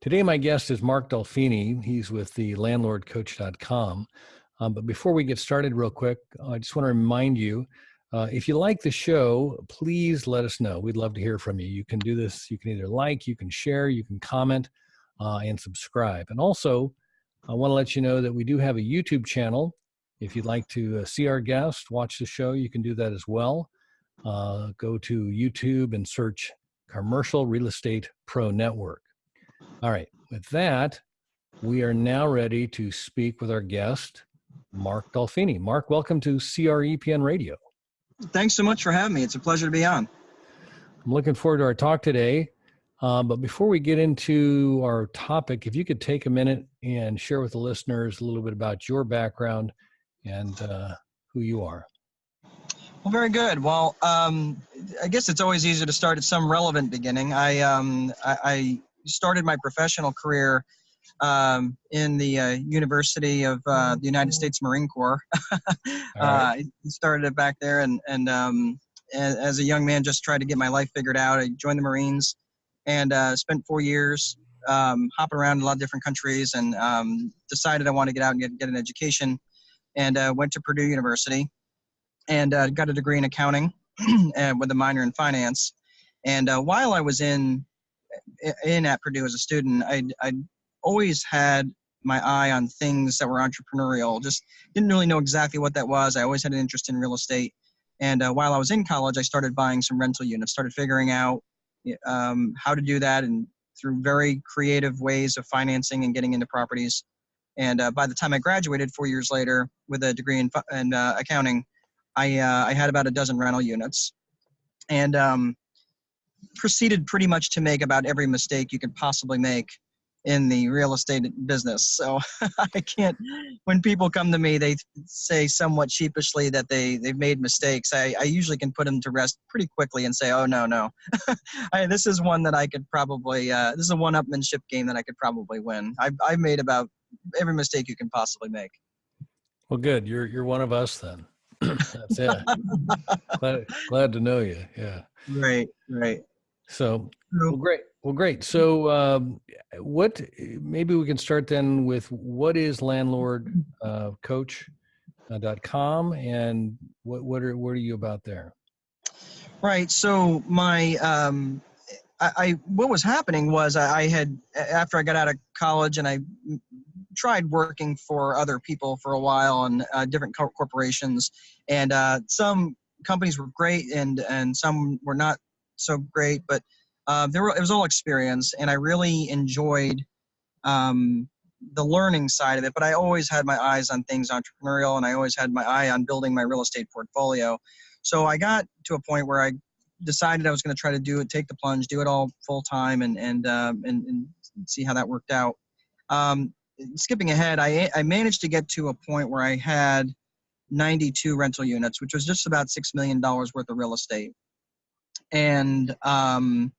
Today, my guest is Mark Dolfini. He's with the landlordcoach.com. But before we get started real quick, I just want to remind you, if you like the show, please let us know. We'd love to hear from you. You can do this. You can either like, you can share, you can comment, and subscribe. And also, I want to let you know that we do have a YouTube channel. If you'd like to see our guest, watch the show, you can do that as well. Go to YouTube and search Commercial Real Estate Pro Network. All right. With that, we are now ready to speak with our guest, Mark Dolfini. Mark, welcome to CREPN Radio. Thanks so much for having me. It's a pleasure to be on. I'm looking forward to our talk today. But before we get into our topic, if you could take a minute and share with the listeners a little bit about your background and who you are. Well, very good. Well, I guess it's always easier to start at some relevant beginning. I started my professional career in the University of the United States Marine Corps. I started it back there, and as a young man, just tried to get my life figured out. I joined the Marines and spent 4 years hopping around in a lot of different countries, and decided I wanted to get out and get an education, and went to Purdue University and got a degree in accounting and with a minor in finance. And while I was in at Purdue as a student, I always had my eye on things that were entrepreneurial. Just didn't really know exactly what that was. I always had an interest in real estate. And while I was in college, I started buying some rental units, started figuring out how to do that, and through very creative ways of financing and getting into properties. And by the time I graduated 4 years later with a degree in accounting, I had about a dozen rental units, and proceeded pretty much to make about every mistake you could possibly make in the real estate business. So I can't, when people come to me, they say somewhat sheepishly that they've made mistakes. I usually can put them to rest pretty quickly and say, oh, no. This is one that I could probably, this is a one-upmanship game that I could probably win. I've made about every mistake you can possibly make. Well, good. You're one of us then. That's it. Glad to know you. Yeah. Right. So, well, great. So, maybe we can start then with what is landlordcoach.com and what are you about there? Right. So what was happening was I had, after I got out of college, and I tried working for other people for a while and different corporations, and some companies were great and some were not so great, but it was all experience, and I really enjoyed the learning side of it. But I always had my eyes on things entrepreneurial, and I always had my eye on building my real estate portfolio. So I got to a point where I decided I was going to try to take the plunge, do it all full time, and see how that worked out. Skipping ahead, I managed to get to a point where I had 92 rental units, which was just about $6 million worth of real estate. And I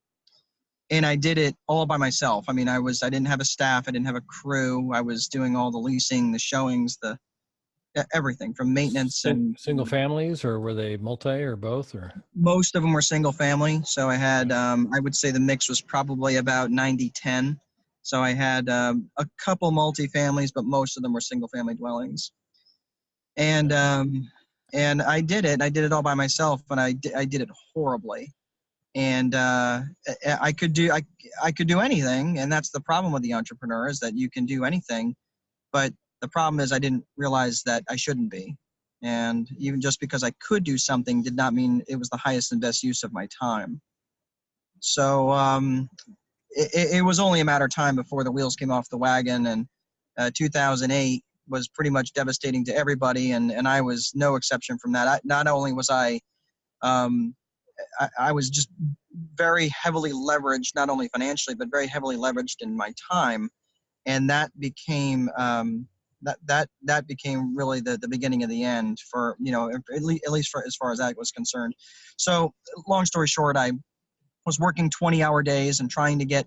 did it all by myself. I mean, I didn't have a staff. I didn't have a crew. I was doing all the leasing, the showings, everything from maintenance. And single families, or were they multi or both? Or most of them were single family. So I had, I would say the mix was probably about 90-10. So I had a couple multi-families, but most of them were single family dwellings. And I did it. I did it all by myself, and I did it horribly. And I could do anything, and that's the problem with the entrepreneur, is that you can do anything, but the problem is I didn't realize that I shouldn't be. And even just because I could do something did not mean it was the highest and best use of my time. So it was only a matter of time before the wheels came off the wagon, and 2008 was pretty much devastating to everybody, and I was no exception from that. Not only was I was just very heavily leveraged, not only financially, but very heavily leveraged in my time. And that became that became really the beginning of the end for, at least for as far as that was concerned. So long story short, I was working 20-hour days and trying to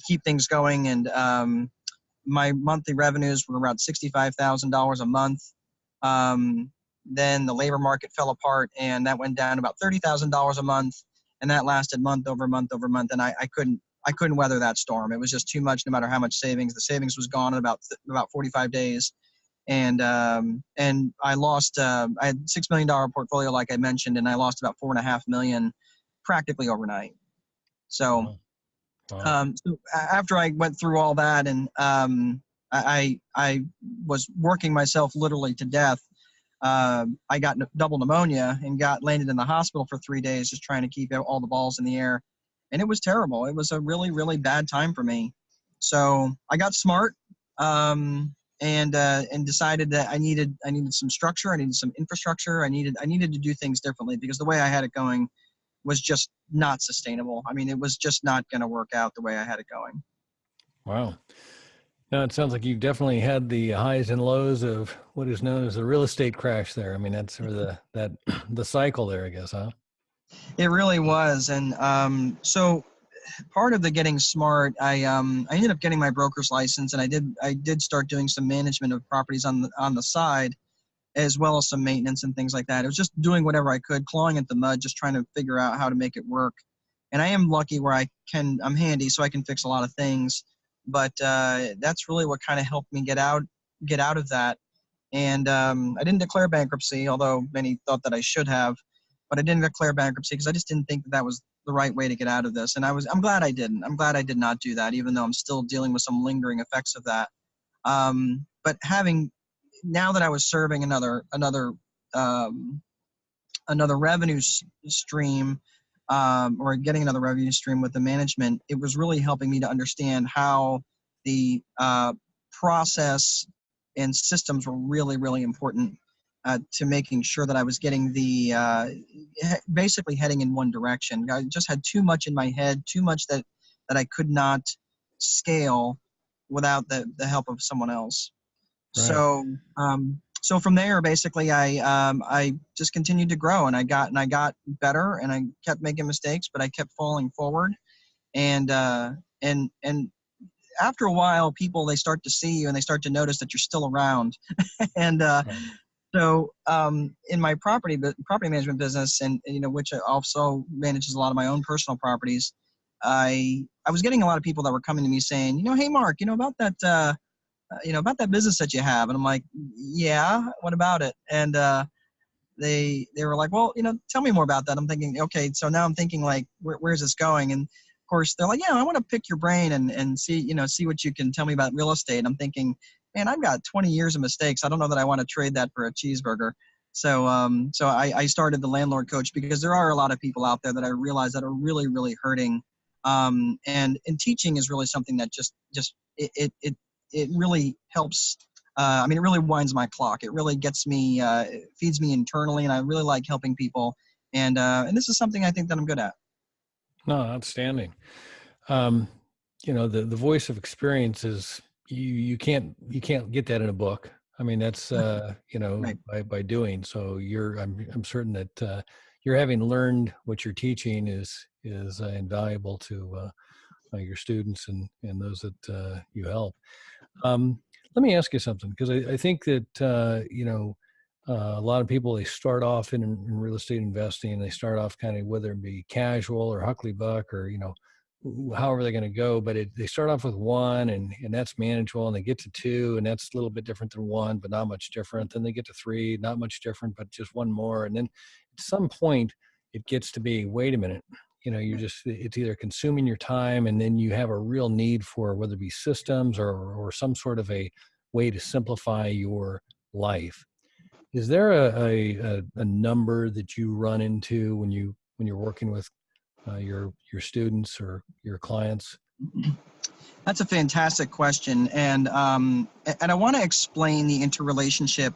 keep things going. And my monthly revenues were around $65,000 a month. Then the labor market fell apart, and that went down about $30,000 a month, and that lasted month over month over month. And I couldn't I couldn't weather that storm. It was just too much, no matter how much savings. The savings was gone in about 45 days. And I lost, I had $6 million portfolio, like I mentioned, and I lost about $4.5 million practically overnight. So, Wow. Wow. so after I went through all that, and I was working myself literally to death, I got double pneumonia and landed in the hospital for 3 days, just trying to keep all the balls in the air. And it was terrible. It was a really, really bad time for me. So I got smart, and decided that I needed some structure. I needed some infrastructure. I needed to do things differently, because the way I had it going was just not sustainable. I mean, it was just not going to work out the way I had it going. Wow. Now, it sounds like you definitely had the highs and lows of what is known as the real estate crash there. I mean, that's sort of the cycle there, I guess, huh? It really was. And so part of the getting smart, I ended up getting my broker's license, and I did start doing some management of properties on the side, as well as some maintenance and things like that. It was just doing whatever I could, clawing at the mud, just trying to figure out how to make it work. And I am lucky where I'm handy, so I can fix a lot of things. But that's really what kind of helped me get out of that. And I didn't declare bankruptcy, although many thought that I should have. But I didn't declare bankruptcy because I just didn't think that was the right way to get out of this. And I'm glad I didn't. I'm glad I did not do that, even though I'm still dealing with some lingering effects of that. But now that I was serving another revenue stream, or getting another revenue stream with the management, it was really helping me to understand how the process and systems were really, really important to making sure that I was getting basically heading in one direction. I just had too much in my head, too much that I could not scale without the help of someone else. Right. So from there, basically, I just continued to grow, and I got better, and I kept making mistakes, but I kept falling forward. And after a while, they start to see you, and they start to notice that you're still around. And Right. so in my property management business, and which also manages a lot of my own personal properties, I was getting a lot of people that were coming to me saying, hey, Mark, about that. About that business that you have. And I'm like, yeah, what about it? And they were like, well, tell me more about that. I'm thinking, okay, so now I'm thinking, like, where's this going? And of course they're like, yeah, I want to pick your brain and see what you can tell me about real estate. I'm thinking, man, I've got 20 years of mistakes. I don't know that I want to trade that for a cheeseburger. So I started the Landlord Coach, because there are a lot of people out there that I realize that are really, really hurting. And teaching is really something that just it really helps. It really winds my clock. It really gets me, feeds me internally, and I really like helping people. And this is something I think that I'm good at. No, outstanding. Um, the voice of experience is you can't get that in a book. I mean, that's Right. by doing. So I'm certain that you're having learned what you're teaching is invaluable to your students and those that you help. Let me ask you something, because I think that a lot of people, they start off in real estate investing. They start off kind of, whether it be casual or Huckley Buck, or however they're going to go, but they start off with one, and that's manageable, and they get to two, and that's a little bit different than one, but not much different. Then they get to three, not much different, but just one more, and then at some point it gets to be, wait a minute, it's either consuming your time, and then you have a real need for, whether it be systems or some sort of a way to simplify your life. Is there a number that you run into when you're working with your students or your clients? That's a fantastic question, and I want to explain the interrelationship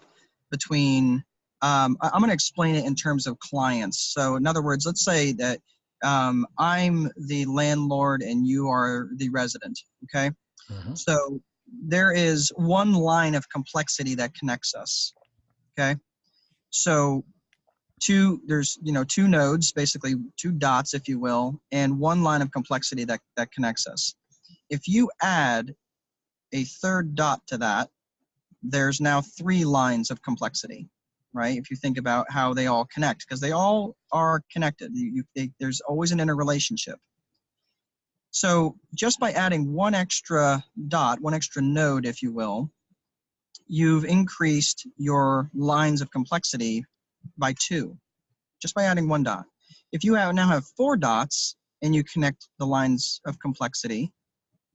between. I'm going to explain it in terms of clients. So, in other words, let's say that I'm the landlord and you are the resident. Okay, Mm-hmm. so there is one line of complexity that connects us. Okay, so there's two nodes, basically two dots, if you will, and one line of complexity that connects us. If you add a third dot to that, there's now three lines of complexity, right? If you think about how they all connect, because they all are connected. There's always an interrelationship. So just by adding one extra dot, one extra node, if you will, you've increased your lines of complexity by 2, just by adding one dot. If you now have 4 dots and you connect the lines of complexity,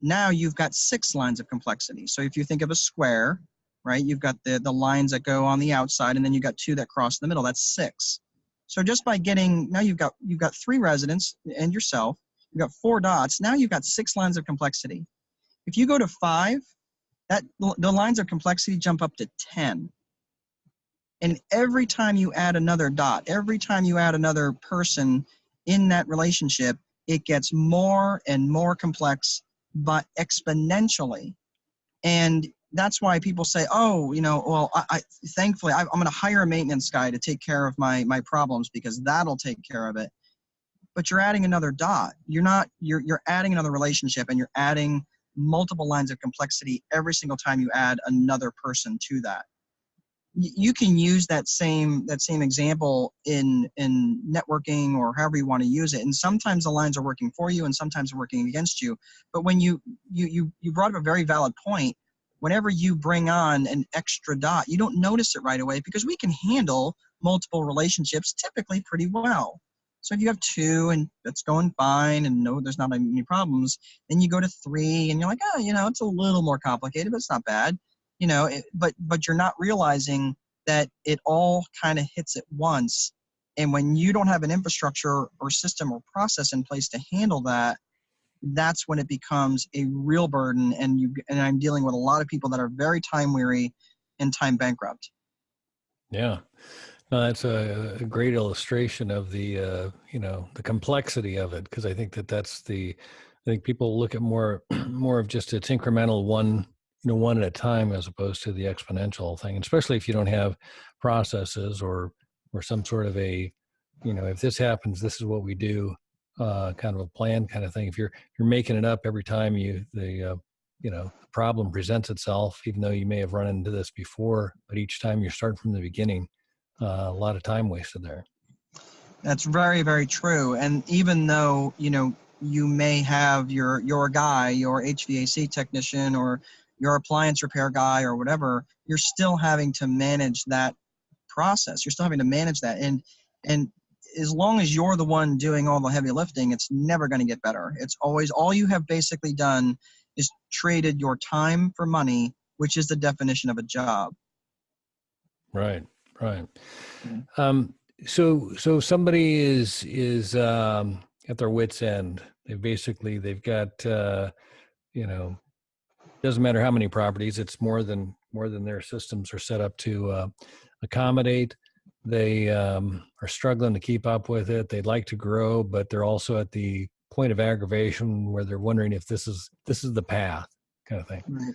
now you've got 6 lines of complexity. So if you think of a square, right, you've got the lines that go on the outside, and then you've got 2 that cross the middle. That's 6. So just by getting, now you've got 3 residents and yourself, you've got 4 dots, now you've got 6 lines of complexity. If you go to 5, the lines of complexity jump up to 10. And every time you add another dot, every time you add another person in that relationship, it gets more and more complex, but exponentially. And that's why people say, oh, well, thankfully, I'm going to hire a maintenance guy to take care of my problems because that'll take care of it. But you're adding another dot. You're adding another relationship, and you're adding multiple lines of complexity every single time you add another person to that. You can use that same example in networking or however you want to use it. And sometimes the lines are working for you and sometimes they're working against you. But when you brought up a very valid point, whenever you bring on an extra dot, you don't notice it right away because we can handle multiple relationships typically pretty well. So if you have 2 and that's going fine and no, there's not any problems, then you go to 3 and you're like, oh, it's a little more complicated, but it's not bad. But you're not realizing that it all kind of hits at once. And when you don't have an infrastructure or system or process in place to handle that, that's when it becomes a real burden. And I'm dealing with a lot of people that are very time weary and time bankrupt. Yeah. No, that's a great illustration of the the complexity of it, because I think I think people look at more of just its incremental one at a time as opposed to the exponential thing, especially if you don't have processes or some sort of a, if this happens, this is what we do, kind of a plan kind of thing. If you're making it up every time the problem presents itself, even though you may have run into this before, but each time you're starting from the beginning, a lot of time wasted there. That's very, very true. And even though, you may have your guy, your HVAC technician or your appliance repair guy or whatever, you're still having to manage that process. You're still having to manage that. And as long as you're the one doing all the heavy lifting, it's never going to get better. It's always, all you have basically done is traded your time for money, which is the definition of a job. Right. So somebody is at their wit's end. They've got doesn't matter how many properties. It's more than their systems are set up to accommodate. They are struggling to keep up with it. They'd like to grow, but they're also at the point of aggravation where they're wondering if this is the path, kind of thing. Right.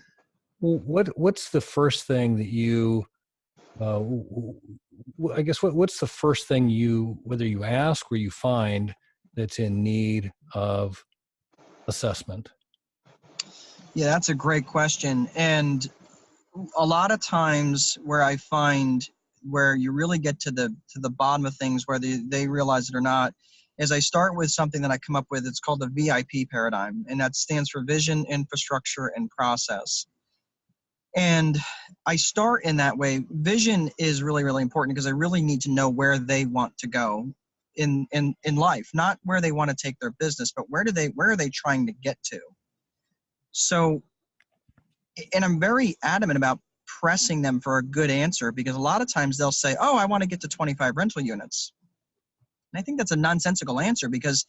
What's the first thing that you I guess what's the first thing whether you ask or you find that's in need of assessment? Yeah, that's a great question. And a lot of times where I find where you really get to the bottom of things, where they realize it or not, is I start with something that I come up with. It's called the VIP paradigm, and that stands for vision, infrastructure, and process. And I start in that way. Vision is really, really important because I really need to know where they want to go in life, not where they want to take their business, but where are they trying to get to? So, and I'm very adamant about pressing them for a good answer, because a lot of times they'll say, oh, I want to get to 25 rental units. And I think that's a nonsensical answer, because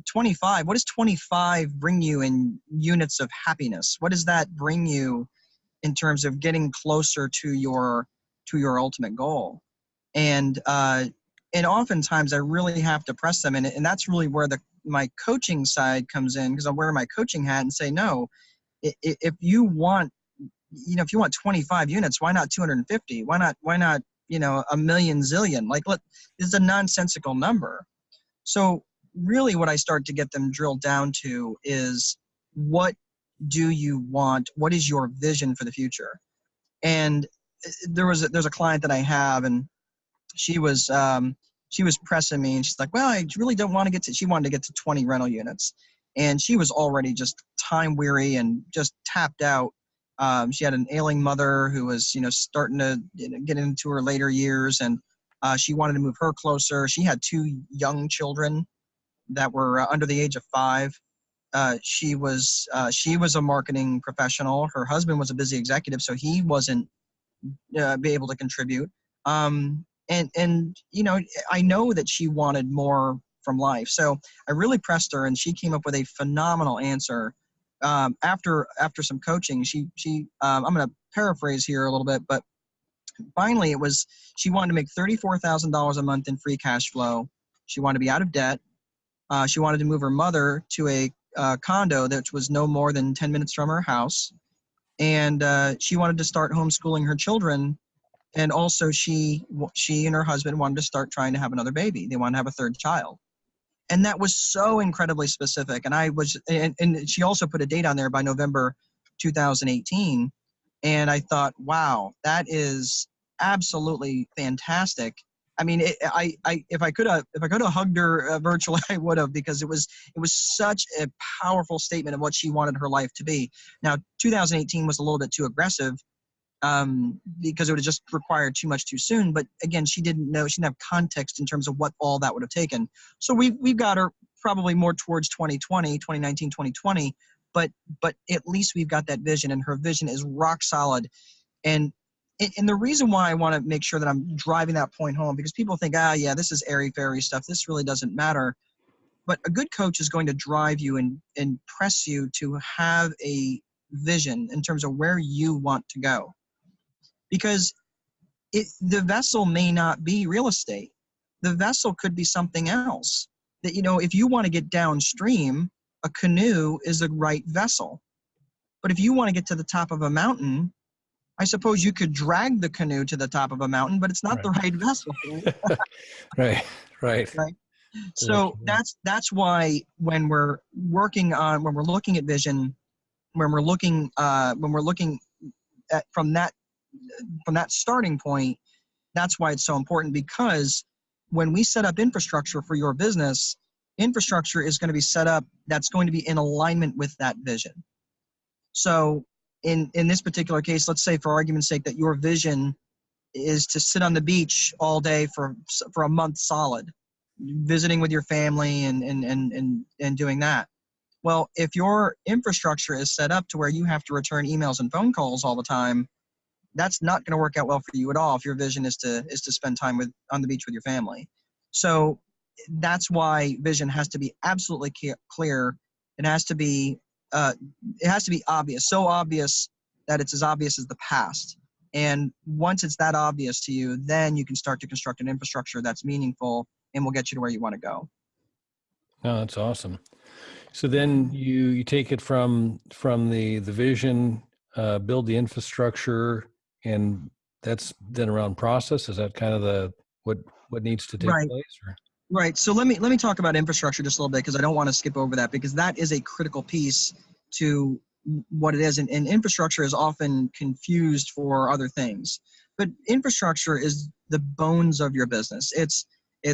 25, what does 25 bring you in units of happiness? What does that bring you in terms of getting closer to your ultimate goal? And oftentimes I really have to press them, and that's really where my coaching side comes in, because I wear my coaching hat and say, no, if you want 25 units, why not 250? Why not a million zillion? Like, look, this is a nonsensical number. So really what I start to get them drilled down to is, what do you want? What is your vision for the future? And there's a client that I have, and she was pressing me, and she's like, well, I really don't want to she wanted to get to 20 rental units. and she was already just time weary and just tapped out. She had an ailing mother who was, starting to get into her later years, and she wanted to move her closer. She had 2 young children that were under the age of 5. She was a marketing professional. Her husband was a busy executive, so he wasn't be able to contribute. And I know that she wanted more from life, so I really pressed her, and she came up with a phenomenal answer. After some coaching, she I'm going to paraphrase here a little bit, but finally it was, she wanted to make $34,000 a month in free cash flow. She wanted to be out of debt. She wanted to move her mother to a condo that was no more than 10 minutes from her house. And she wanted to start homeschooling her children. And also she and her husband wanted to start trying to have another baby. They wanted to have a 3rd child. And that was so incredibly specific. And and she also put a date on there by November 2018. And I thought, wow, that is absolutely fantastic. I mean, if I could have hugged her virtually, I would have, because it was such a powerful statement of what she wanted her life to be. Now, 2018 was a little bit too aggressive, because it would have just required too much too soon. But again, she didn't have context in terms of what all that would have taken. So we've got her probably more towards 2019, 2020. But at least we've got that vision, and her vision is rock solid. And the reason why I want to make sure that I'm driving that point home, because people think, yeah, this is airy-fairy stuff. This really doesn't matter. But a good coach is going to drive you and press you to have a vision in terms of where you want to go. Because the vessel may not be real estate. The vessel could be something else. That, if you want to get downstream, a canoe is the right vessel. But if you want to get to the top of a mountain, I suppose you could drag the canoe to the top of a mountain, but it's not the right vessel. Right. Right. So that's why when we're looking at vision, when we're looking at from that starting point, that's why it's so important. Because when we set up infrastructure for your business, infrastructure is going to be set up that's going to be in alignment with that vision. So in this particular case, let's say for argument's sake that your vision is to sit on the beach all day for a month solid, visiting with your family and doing that. Well, if your infrastructure is set up to where you have to return emails and phone calls all the time, that's not going to work out well for you at all if your vision is to spend time on the beach with your family. So that's why vision has to be absolutely clear. It has to be obvious, so obvious that it's as obvious as the past. And once it's that obvious to you, then you can start to construct an infrastructure that's meaningful and will get you to where you want to go. Oh, that's awesome. So then you take it from the vision, build the infrastructure, and that's then around process. Is that kind of what needs to take place? Or? Right. So let me talk about infrastructure just a little bit, because I don't want to skip over that, because that is a critical piece to what it is. And infrastructure is often confused for other things. But infrastructure is the bones of your business. It's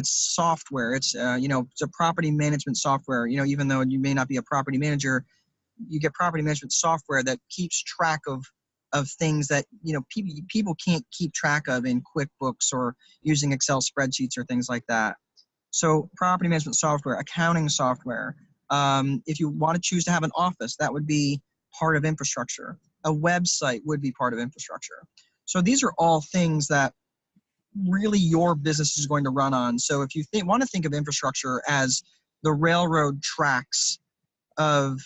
software. It's it's a property management software. Even though you may not be a property manager, you get property management software that keeps track of things that people can't keep track of in QuickBooks or using Excel spreadsheets or things like that. So property management software, accounting software. If you want to choose to have an office, that would be part of infrastructure. A website would be part of infrastructure. So these are all things that really your business is going to run on. So if you want to think of infrastructure as the railroad tracks of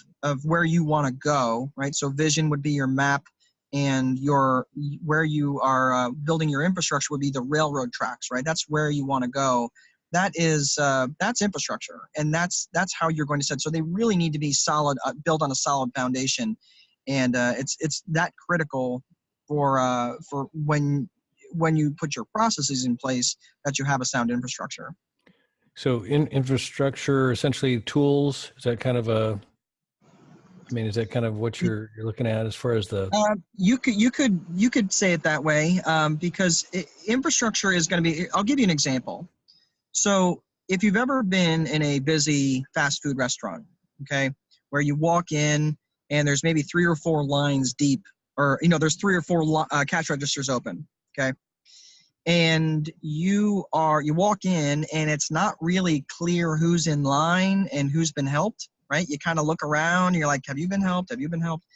where you want to go, right? So vision would be your map, and where you are building your infrastructure would be the railroad tracks, right? That's where you want to go. That's infrastructure, and that's how you're going to set. So they really need to be solid, built on a solid foundation, and it's that critical for when you put your processes in place, that you have a sound infrastructure. So in infrastructure, essentially tools, is that kind of is that kind of what you're looking at as far as the? You could say it that way, because infrastructure is going to be. I'll give you an example. So if you've ever been in a busy fast food restaurant, okay, where you walk in and there's maybe 3 or 4 lines deep, or, there's 3 or 4 cash registers open. Okay. And you walk in and it's not really clear who's in line and who's been helped, right? You kind of look around, you're like, have you been helped? Have you been helped?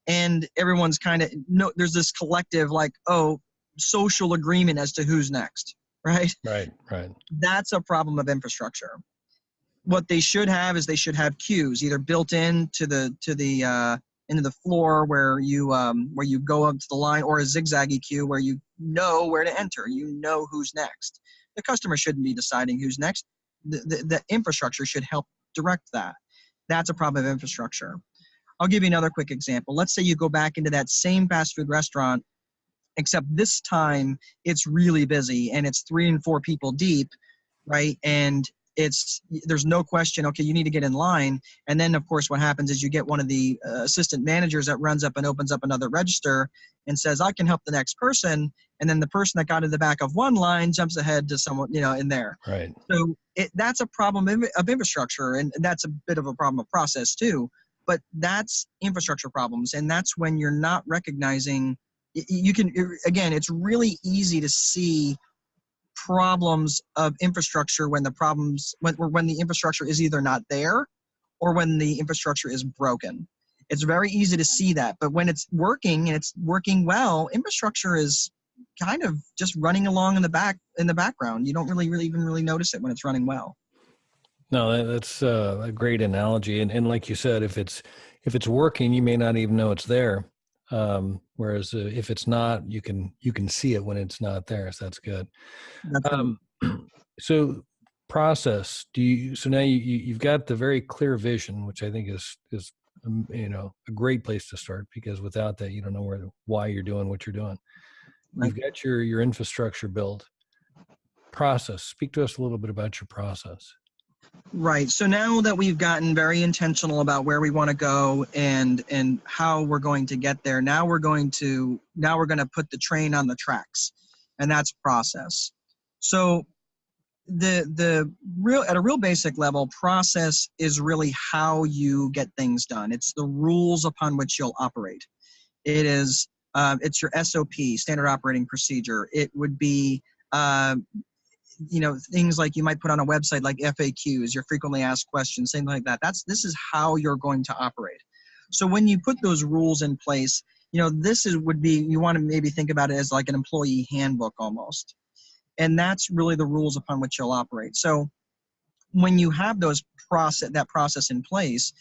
And everyone's kind of, no, there's this collective, like, social agreement as to who's next, right? Right. That's a problem of infrastructure. What they should have is they should have queues either built into the floor where you go up to the line, or a zigzaggy queue where you know where to enter. You know who's next. The customer shouldn't be deciding who's next. The infrastructure should help direct that. That's a problem of infrastructure. I'll give you another quick example. Let's say you go back into that same fast food restaurant, except this time it's really busy and it's 3 and 4 people deep, right? And there's no question, okay, you need to get in line. And then, of course, what happens is you get one of the assistant managers that runs up and opens up another register and says, I can help the next person. And then the person that got in the back of one line jumps ahead to someone, in there. Right. So that's a problem of infrastructure, and that's a bit of a problem of process too. But that's infrastructure problems, and that's when you're not recognizing. It's really easy to see problems of infrastructure when the infrastructure is either not there or when the infrastructure is broken. It's very easy to see that, but when it's working and it's working well, infrastructure is kind of just running along in the background. You don't really even notice it when it's running well. No, that's a great analogy. And like you said, if it's working, you may not even know it's there. Whereas if it's not, you can see it when it's not there. So that's good. So process, so now you've got the very clear vision, which I think is a great place to start, because without that, you don't know why you're doing what you're doing. Right. You've got your infrastructure built. Process. Speak to us a little bit about your process. Right. So now that we've gotten very intentional about where we want to go and how we're going to get there, now we're going to put the train on the tracks, and that's process. So at a real basic level, process is really how you get things done. It's the rules upon which you'll operate. It is it's your SOP, standard operating procedure. It would be things like you might put on a website, like FAQs, your frequently asked questions, things like that. This is how you're going to operate. So when you put those rules in place, you want to maybe think about it as like an employee handbook almost. And that's really the rules upon which you'll operate. So when you have that process in place,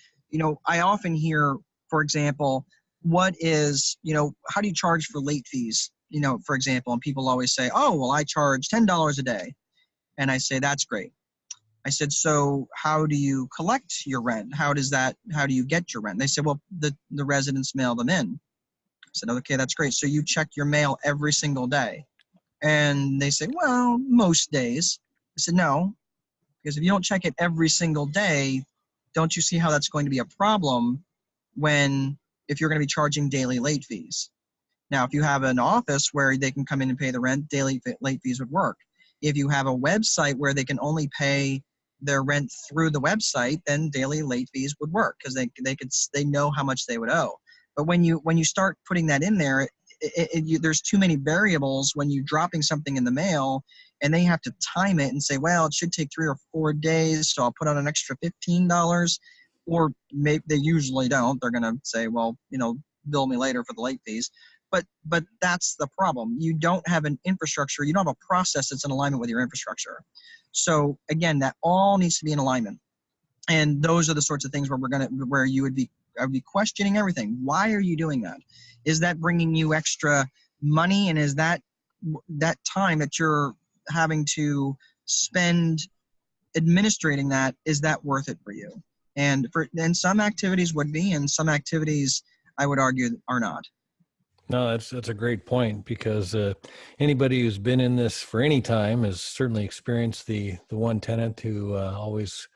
I often hear, for example, how do you charge for late fees? For example, and people always say, oh, well, I charge $10 a day. And I say, that's great. I said, so how do you collect your rent? How do you get your rent? They said, well, the residents mail them in. I said, okay, that's great. So you check your mail every single day? And they say, well, most days. I said, no, because if you don't check it every single day, don't you see how that's going to be a problem if you're going to be charging daily late fees? Now, if you have an office where they can come in and pay the rent, daily late fees would work. If you have a website where they can only pay their rent through the website, then daily late fees would work, because they know how much they would owe. But when you start putting that in there, there's too many variables when you're dropping something in the mail, and they have to time it and say, well, it should take 3 or 4 days, so I'll put on an extra $15. Or maybe they usually don't. They're going to say, well, bill me later for the late fees. But that's the problem. You don't have an infrastructure. You don't have a process that's in alignment with your infrastructure. So again, that all needs to be in alignment. And those are the sorts of things where I would be questioning everything. Why are you doing that? Is that bringing you extra money? And is that time that you're having to spend administrating that, is that worth it for you? And some activities would be, and some activities I would argue are not. No, that's a great point, because anybody who's been in this for any time has certainly experienced the one tenant who always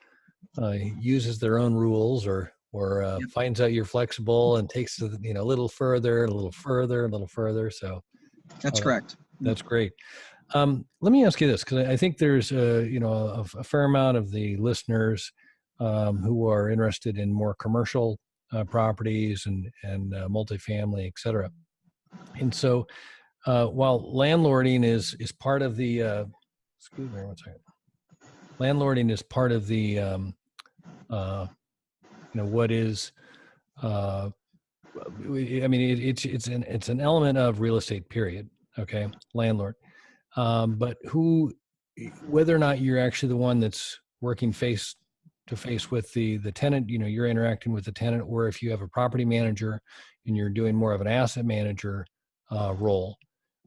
uses their own rules, or Yep. finds out you're flexible and takes it a little further, a little further, a little further. So that's correct. That's great. Let me ask you this, because I think there's a fair amount of the listeners who are interested in more commercial properties and multifamily, et cetera. And so while landlording is part of the, excuse me one second, landlording is part of the, what is, I mean, it's an element of real estate, period. Okay, landlord. But whether or not you're actually the one that's working face to face with the tenant, you're interacting with the tenant, or if you have a property manager and you're doing more of an asset manager role.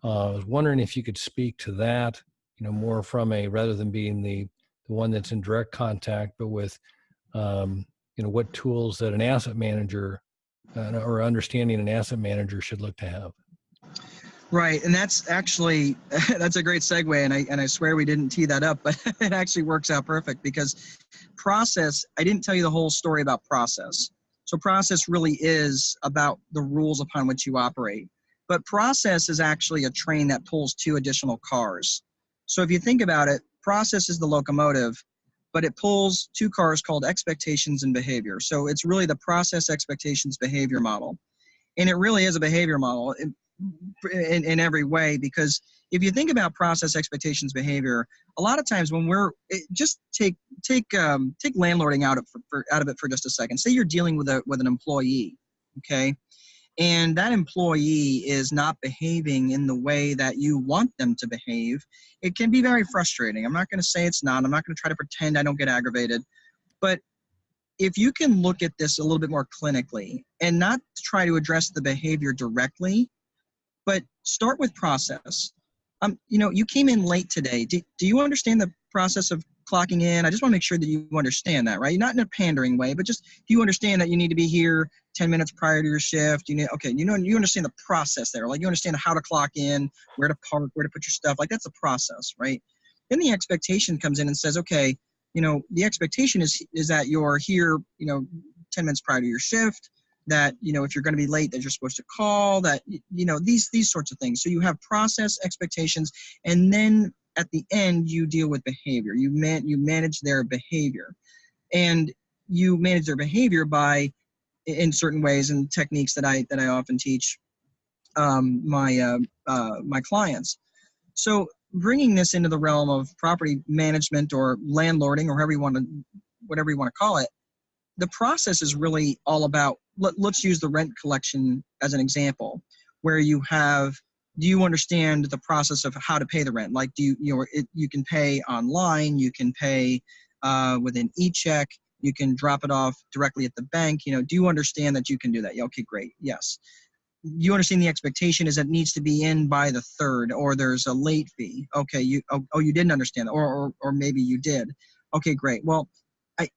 I was wondering if you could speak to that, more from rather than being the one that's in direct contact, but with, what tools that an asset manager or understanding an asset manager should look to have. Right, and that's actually that's a great segue, and I swear we didn't tee that up, but it actually works out perfect because process. I didn't tell you the whole story about process. So process really is about the rules upon which you operate, but process is actually a train that pulls two additional cars. So if you think about it, process is the locomotive, but it pulls two cars called expectations and behavior. So it's really the process, expectations, behavior model, and it really is a behavior model in every way, because if you think about process, expectations, behavior, a lot of times when just take landlording out of it for just a second. Say you're dealing with an employee, okay, and that employee is not behaving in the way that you want them to behave. It can be very frustrating. I'm not going to say it's not. I'm not going to try to pretend I don't get aggravated, but if you can look at this a little bit more clinically and not try to address the behavior directly, but start with process. You came in late today. Do you understand the process of clocking in? I just want to make sure that you understand that, right? Not in a pandering way, but just do you understand that you need to be here 10 minutes prior to your shift? You understand the process there. Like you understand how to clock in, where to park, where to put your stuff. Like that's a process, right? Then the expectation comes in and says, okay, the expectation is that you're here, 10 minutes prior to your shift, that, if you're going to be late, that you're supposed to call, that, these sorts of things. So you have process, expectations, and then at the end, you deal with behavior. You manage their behavior. And you manage their behavior in certain ways and techniques that I often teach my clients. So bringing this into the realm of property management or landlording, or whatever you want to call it, the process is really all about, let's use the rent collection as an example, where do you understand the process of how to pay the rent? Like, you can pay online, you can pay with an e-check, you can drop it off directly at the bank. Do you understand that you can do that? Yeah, okay, great. Yes. You understand the expectation is that it needs to be in by the 3rd, or there's a late fee. Okay, you didn't understand that, or maybe you did. Okay, great. Well,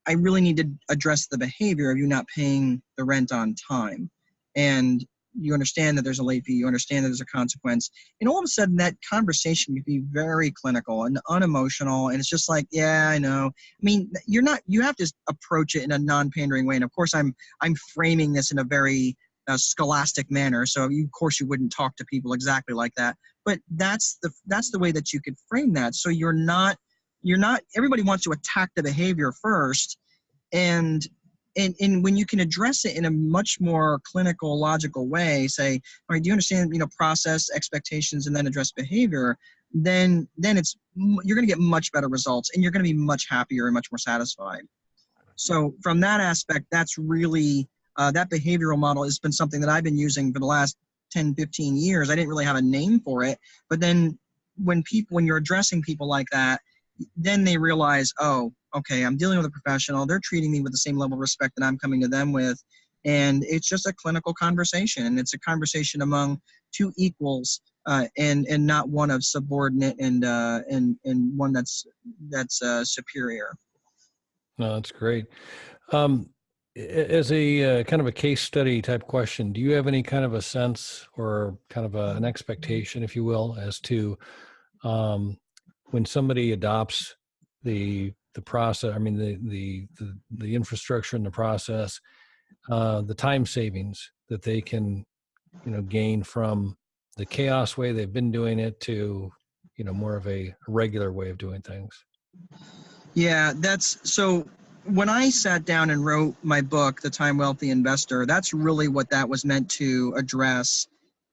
I really need to address the behavior of you not paying the rent on time. And you understand that there's a late fee, you understand that there's a consequence. And all of a sudden that conversation can be very clinical and unemotional. And it's just like, yeah, I know. I mean, you have to approach it in a non-pandering way. And of course I'm framing this in a very scholastic manner. So of course you wouldn't talk to people exactly like that, but that's the way that you could frame that. So you're not, everybody wants to attack the behavior first. And when you can address it in a much more clinical, logical way, say, all right, do you understand, process, expectations, and then address behavior, then you're going to get much better results, and you're going to be much happier and much more satisfied. So from that aspect, that's really, that behavioral model has been something that I've been using for the last 10, 15 years. I didn't really have a name for it, but then when you're addressing people like that, then they realize, oh, okay, I'm dealing with a professional. They're treating me with the same level of respect that I'm coming to them with. And it's just a clinical conversation. And it's a conversation among two equals, and not one of subordinate and one that's superior. No, that's great. As a kind of a case study type question, do you have any kind of a sense or kind of an expectation, if you will, as to when somebody adopts the process, I mean the infrastructure and the process, the time savings that they can gain from the chaos way they've been doing it to more of a regular way of doing things? Yeah, that's so. when I sat down and wrote my book, The Time Wealthy Investor, that's really what that was meant to address,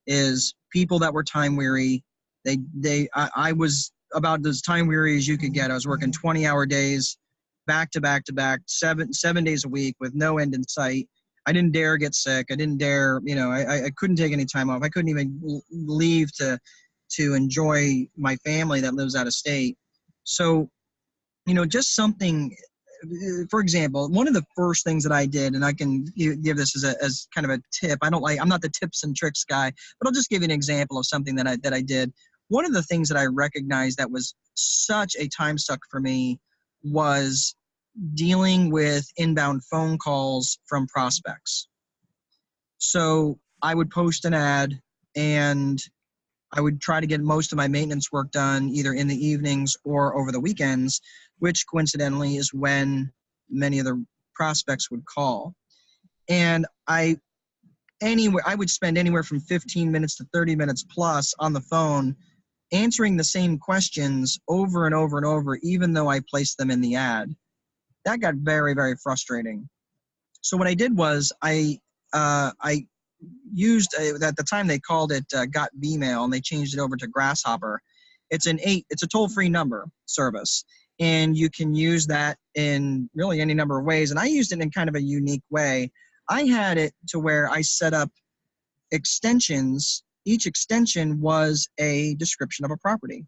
is people that were time weary. I was about as time weary as you could get. I was working 20-hour days, back to back to back, seven days a week with no end in sight. I didn't dare get sick. I didn't dare, I couldn't take any time off. I couldn't even leave to enjoy my family that lives out of state. So, just something, for example, one of the first things that I did, and I can give this as kind of a tip. I'm not the tips and tricks guy, but I'll just give you an example of something that I did. One of the things that I recognized that was such a time suck for me was dealing with inbound phone calls from prospects. So I would post an ad, and I would try to get most of my maintenance work done either in the evenings or over the weekends, which coincidentally is when many of the prospects would call. And I would spend anywhere from 15 minutes to 30 minutes plus on the phone answering the same questions over and over and over, even though I placed them in the ad. That got very, very frustrating. So what I did was I used, at the time they called it Got Bmail, and they changed it over to Grasshopper. It's a toll-free number service, and you can use that in really any number of ways. And I used it in kind of a unique way. I had it to where I set up extensions. Each extension was a description of a property.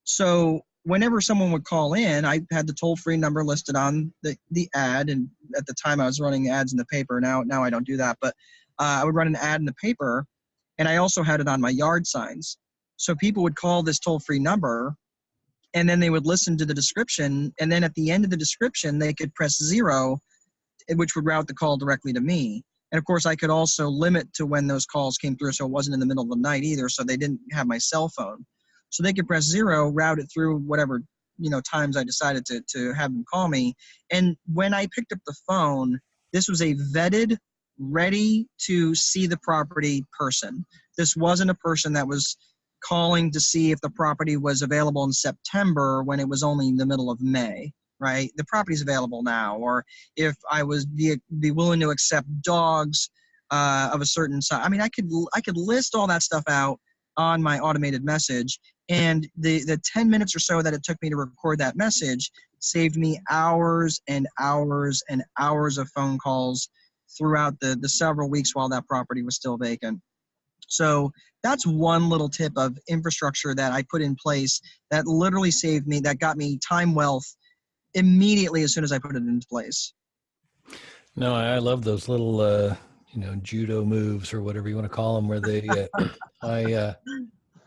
So whenever someone would call in, I had the toll-free number listed on the ad. And at the time I was running ads in the paper. Now I don't do that, but I would run an ad in the paper, and I also had it on my yard signs. So people would call this toll-free number, and then they would listen to the description, and then at the end of the description, they could press 0, which would route the call directly to me. And of course, I could also limit to when those calls came through, so it wasn't in the middle of the night either, so they didn't have my cell phone. So they could press 0, route it through whatever times I decided to have them call me. And when I picked up the phone, this was a vetted, ready to see the property person. This wasn't a person that was calling to see if the property was available in September when it was only in the middle of May, right? The property's available now. Or if I was be willing to accept dogs of a certain size. I mean, I could list all that stuff out on my automated message, and the 10 minutes or so that it took me to record that message saved me hours and hours and hours of phone calls throughout the several weeks while that property was still vacant. So that's one little tip of infrastructure that I put in place that literally saved me, that got me time wealth immediately as soon as I put it into place. No, I love those little, judo moves or whatever you want to call them, where they, I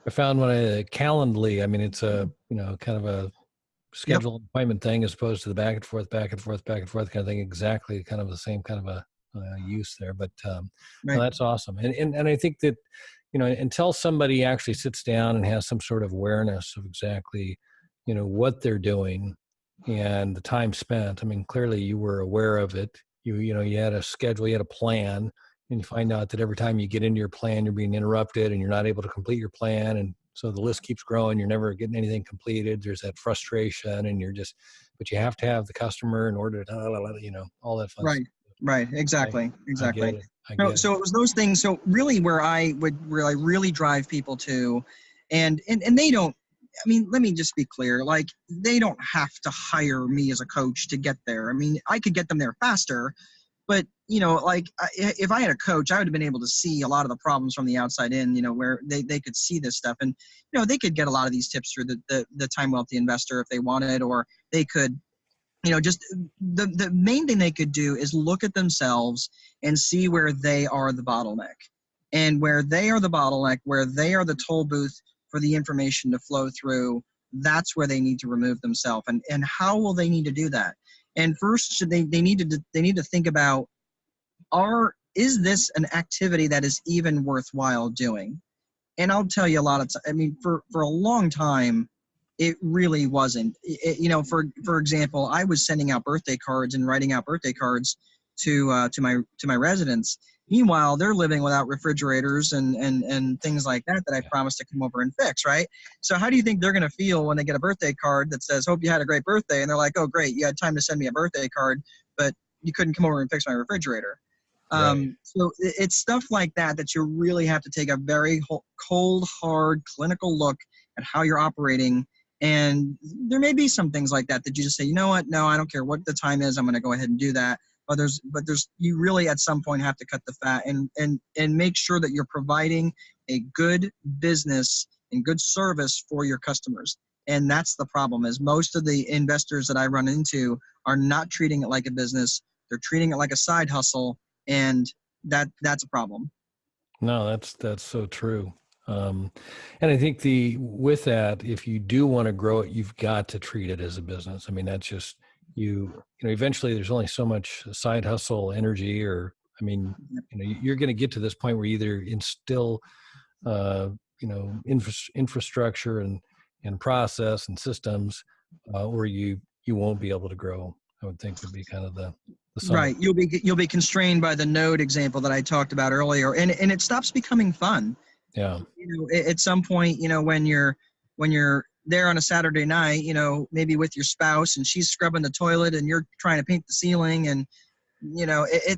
found when Calendly, I mean, it's a, kind of a scheduled appointment thing as opposed to the back and forth kind of thing, exactly kind of the same kind of a use there. But Right. No, that's awesome. And I think that, until somebody actually sits down and has some sort of awareness of exactly, what they're doing and the time spent. I mean, clearly you were aware of it. You had a schedule, you had a plan, and you find out that every time you get into your plan, you're being interrupted and you're not able to complete your plan. And so the list keeps growing. You're never getting anything completed. There's that frustration, and but you have to have the customer in order to, all that fun stuff. Right. Exactly. I get it. So it was those things. So really where I really drive people to, and they don't, I mean, let me just be clear. Like, they don't have to hire me as a coach to get there. I mean, I could get them there faster, but if I had a coach, I would have been able to see a lot of the problems from the outside in, where they could see this stuff, and, they could get a lot of these tips through the Time Wealthy Investor if they wanted, or they could, just the main thing they could do is look at themselves and see where they are the bottleneck, and where they are the bottleneck, where they are the toll booth for the information to flow through. That's where they need to remove themselves. And how will they need to do that? And first, they need to think about, is this an activity that is even worthwhile doing? And I'll tell you a lot of times, I mean, for a long time, it really wasn't. For example, I was sending out birthday cards and writing out birthday cards to my residents. Meanwhile, they're living without refrigerators and things like that I promised to come over and fix, right? So how do you think they're going to feel when they get a birthday card that says, hope you had a great birthday? And they're like, oh, great, you had time to send me a birthday card, but you couldn't come over and fix my refrigerator. Right. So it's stuff like that that you really have to take a very cold, hard, clinical look at how you're operating. And there may be some things like that you just say, you know what? No, I don't care what the time is. I'm going to go ahead and do that. But you really at some point have to cut the fat and make sure that you're providing a good business and good service for your customers. And that's the problem, is most of the investors that I run into are not treating it like a business. They're treating it like a side hustle, and that's a problem. No, that's so true. And I think with that, if you do want to grow it, you've got to treat it as a business. I mean, that's just eventually there's only so much side hustle energy, or you're going to get to this point where you either instill infrastructure and process and systems, or you won't be able to grow. I would think would be kind of the right. You'll be constrained by the node example that I talked about earlier, and it stops becoming fun. Yeah. At some point, when you're there on a Saturday night, maybe with your spouse, and she's scrubbing the toilet and you're trying to paint the ceiling, and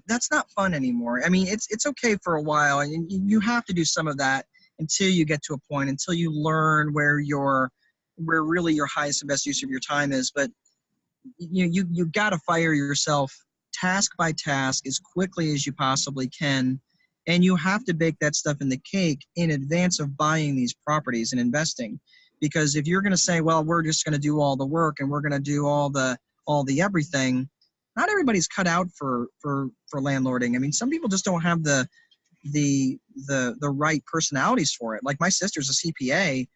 that's not fun anymore. I mean, it's okay for a while, and you have to do some of that until you get to a point, until you learn where really your highest and best use of your time is. But you got to fire yourself task by task as quickly as you possibly can. And you have to bake that stuff in the cake in advance of buying these properties and investing. Because if you're going to say, well, we're just going to do all the work and we're going to do all the everything, not everybody's cut out for landlording. I mean, some people just don't have the right personalities for it. Like my sister's a CPA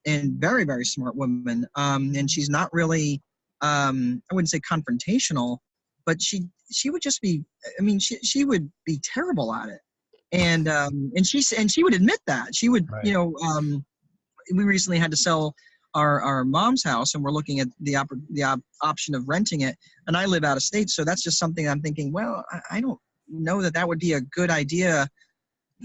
and very, very smart woman. And she's not really, I wouldn't say confrontational, but she would just be, she would be terrible at it. And she would admit that. She would, right. We recently had to sell our mom's house, and we're looking at the option of renting it. And I live out of state, so that's just something I'm thinking, well, I don't know that would be a good idea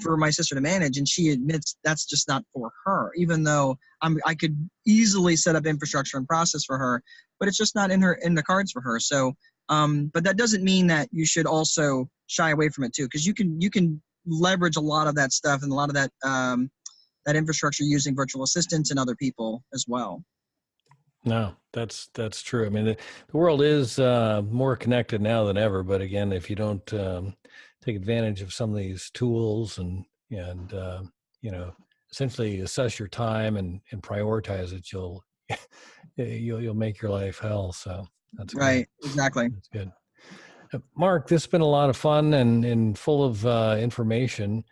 for my sister to manage. And she admits that's just not for her, even though I could easily set up infrastructure and process for her, but it's just not in the cards for her. So, but that doesn't mean that you should also shy away from it too, because you can leverage a lot of that stuff and a lot of that that infrastructure using virtual assistants and other people as well. No, that's true. I mean, the world is more connected now than ever. But again, if you don't take advantage of some of these tools and essentially assess your time and prioritize it, you'll make your life hell. So that's right. Great. Exactly. That's good. Mark, this has been a lot of fun and full of information.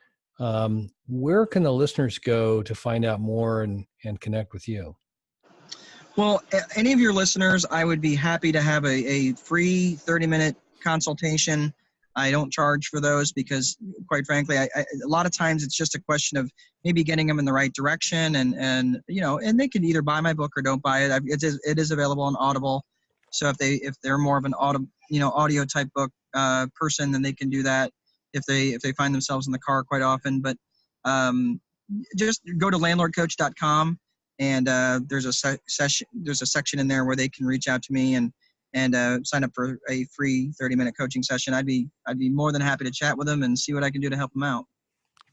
Where can the listeners go to find out more and connect with you? Well, any of your listeners, I would be happy to have a free 30-minute consultation. I don't charge for those because, quite frankly, a lot of times it's just a question of maybe getting them in the right direction, and they can either buy my book or don't buy it. It is available on Audible. So if they're more of an audio type book person, then they can do that if they find themselves in the car quite often. But just go to landlordcoach.com, and there's a section in there where they can reach out to me and sign up for a free 30-minute coaching session. I'd be more than happy to chat with them and see what I can do to help them out.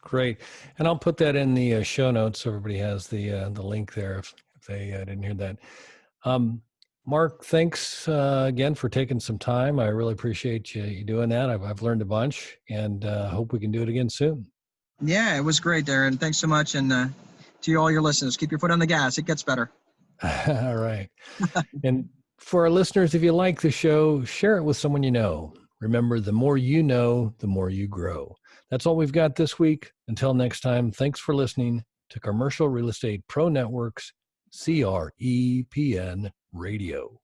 Great, and I'll put that in the show notes so everybody has the link there if they didn't hear that. Mark, thanks again for taking some time. I really appreciate you doing that. I've learned a bunch, and hope we can do it again soon. Yeah, it was great, Darren. Thanks so much, and to all your listeners, keep your foot on the gas. It gets better. All right. And for our listeners, if you like the show, share it with someone you know. Remember, the more you know, the more you grow. That's all we've got this week. Until next time, thanks for listening to Commercial Real Estate Pro Network's CREPN Radio.